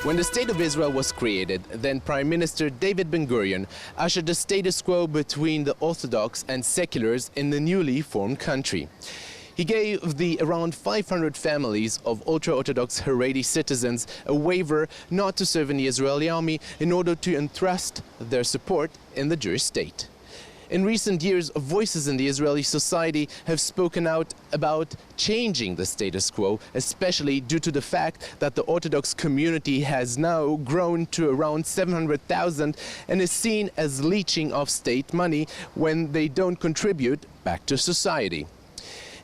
When the State of Israel was created, then Prime Minister David Ben Gurion ushered the status quo between the Orthodox and seculars in the newly formed country. He gave the around 500 families of ultra-Orthodox Haredi citizens a waiver not to serve in the Israeli army in order to entrust their support in the Jewish state. In recent years, voices in the Israeli society have spoken out about changing the status quo, especially due to the fact that the Orthodox community has now grown to around 700,000 and is seen as leaching of state money when they don't contribute back to society.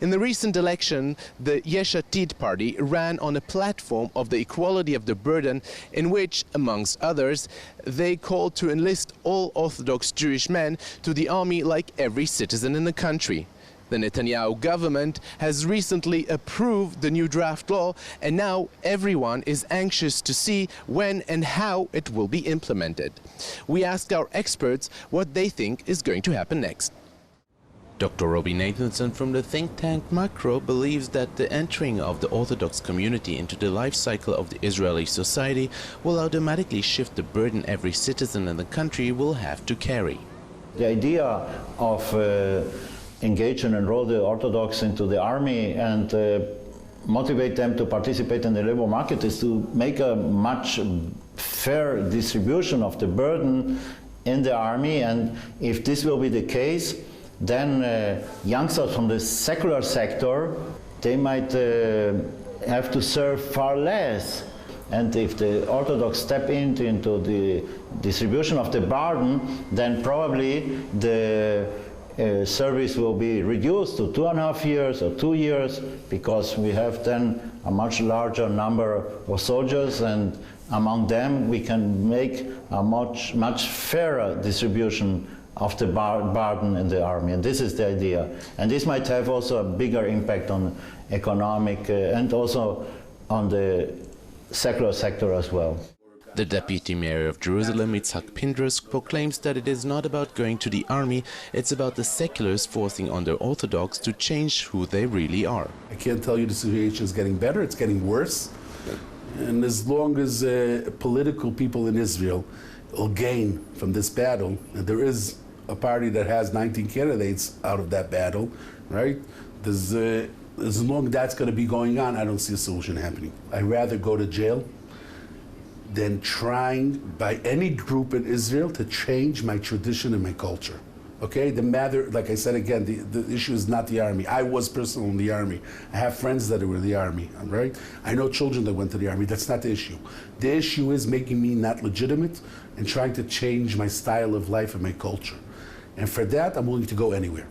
In the recent election, the Yish Atid party ran on a platform of the equality of the burden in which, amongst others, they called to enlist all Orthodox Jewish men to the army like every citizen in the country. The Netanyahu government has recently approved the new draft law, and now everyone is anxious to see when and how it will be implemented. We asked our experts what they think is going to happen next. Dr. Robbie Nathanson from the think tank Macro believes that the entering of the Orthodox community into the life cycle of the Israeli society will automatically shift the burden every citizen in the country will have to carry. The idea of engage and enroll the Orthodox into the army and motivate them to participate in the labor market is to make a much fair distribution of the burden in the army, and if this will be the case, then youngsters from the secular sector, they might have to serve far less. And if the Orthodox step into the distribution of the burden, then probably the service will be reduced to 2.5 years or 2 years, because we have then a much larger number of soldiers, and among them we can make a much fairer distribution of the burden in the army, and this is the idea. And this might have also a bigger impact on economic and also on the secular sector as well. The deputy mayor of Jerusalem, Yitzhak Pindrus, proclaims that it is not about going to the army, it's about the seculars forcing on the Orthodox to change who they really are. I can't tell you the situation is getting better, it's getting worse. And as long as political people in Israel will gain from this battle, and there is a party that has 19 candidates out of that battle, right? As long as that's going to be going on, I don't see a solution happening. I'd rather go to jail than trying by any group in Israel to change my tradition and my culture. Okay, the matter, like I said again, the issue is not the army. I was personally in the army. I have friends that were in the army, right? I know children that went to the army. That's not the issue. The issue is making me not legitimate and trying to change my style of life and my culture. And for that, I'm willing to go anywhere.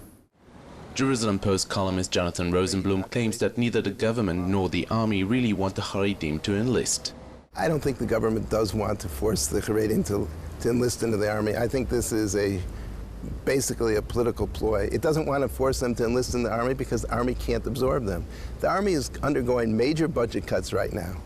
Jerusalem Post columnist Jonathan Rosenblum claims that neither the government nor the army really want the Haredim to enlist. I don't think the government does want to force the Haredim to enlist into the army. I think this is basically a political ploy. It doesn't want to force them to enlist in the army because the army can't absorb them. The army is undergoing major budget cuts right now.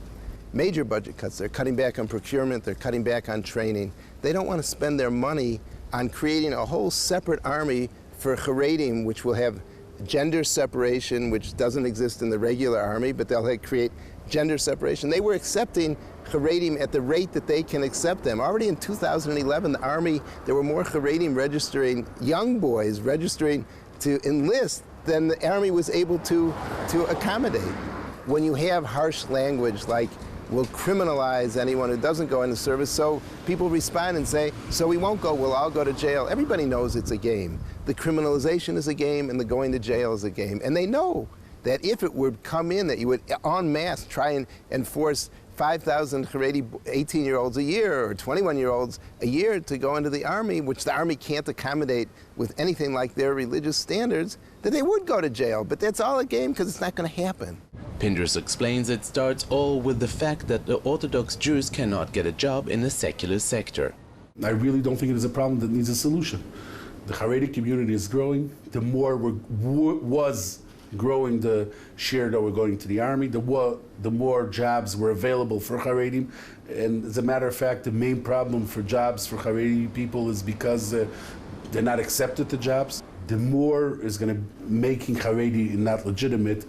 Major budget cuts. They're cutting back on procurement, they're cutting back on training. They don't want to spend their money on creating a whole separate army for Haredim, which will have gender separation, which doesn't exist in the regular army, but they'll create gender separation. They were accepting Haredim at the rate that they can accept them. Already in 2011, the army, there were more Haredim registering, young boys registering to enlist than the army was able to accommodate. When you have harsh language like, we'll criminalize anyone who doesn't go into service, so people respond and say, so we won't go, we'll all go to jail. Everybody knows it's a game. The criminalization is a game and the going to jail is a game. And they know that if it would come in, that you would en masse try and enforce 5,000 Haredi 18-year-olds a year or 21-year-olds a year to go into the army, which the army can't accommodate with anything like their religious standards, that they would go to jail. But that's all a game because it's not going to happen. Pindrus explains it starts all with the fact that the Orthodox Jews cannot get a job in the secular sector. I really don't think it is a problem that needs a solution. The Haredi community is growing. The more was growing the share that were going to the army, the more jobs were available for Haredim. And as a matter of fact, the main problem for jobs for Haredi people is because they're not accepted to jobs. The more is going to making Haredi not legitimate,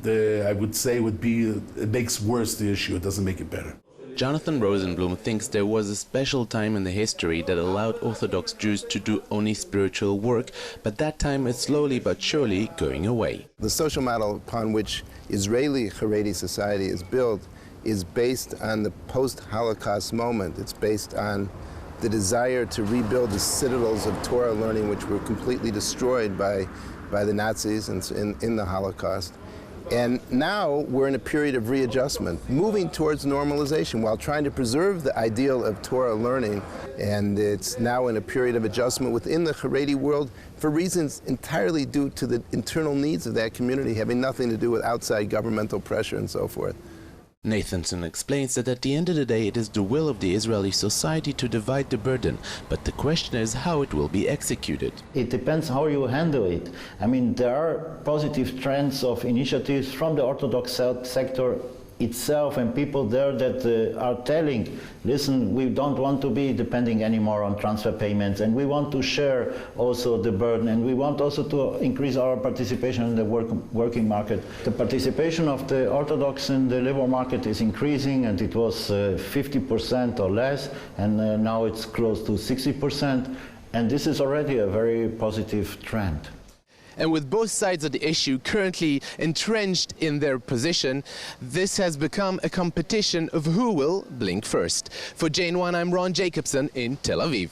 I would say would be, it makes worse the issue, it doesn't make it better. Jonathan Rosenblum thinks there was a special time in the history that allowed Orthodox Jews to do only spiritual work, but that time is slowly but surely going away. The social model upon which Israeli Haredi society is built is based on the post-Holocaust moment. It's based on the desire to rebuild the citadels of Torah learning, which were completely destroyed by the Nazis in the Holocaust. And now we're in a period of readjustment, moving towards normalization while trying to preserve the ideal of Torah learning. And it's now in a period of adjustment within the Haredi world for reasons entirely due to the internal needs of that community, having nothing to do with outside governmental pressure and so forth. Nathanson explains that at the end of the day it is the will of the Israeli society to divide the burden, but the question is how it will be executed. It depends how you handle it. I mean, there are positive trends of initiatives from the Orthodox sector itself and people there that are telling, listen, we don't want to be depending anymore on transfer payments, and we want to share also the burden, and we want also to increase our participation in the working market. The participation of the Orthodox in the labor market is increasing, and it was 50% or less, and now it's close to 60%, and this is already a very positive trend. And with both sides of the issue currently entrenched in their position, this has become a competition of who will blink first. For JN1, I'm Ron Jacobson in Tel Aviv.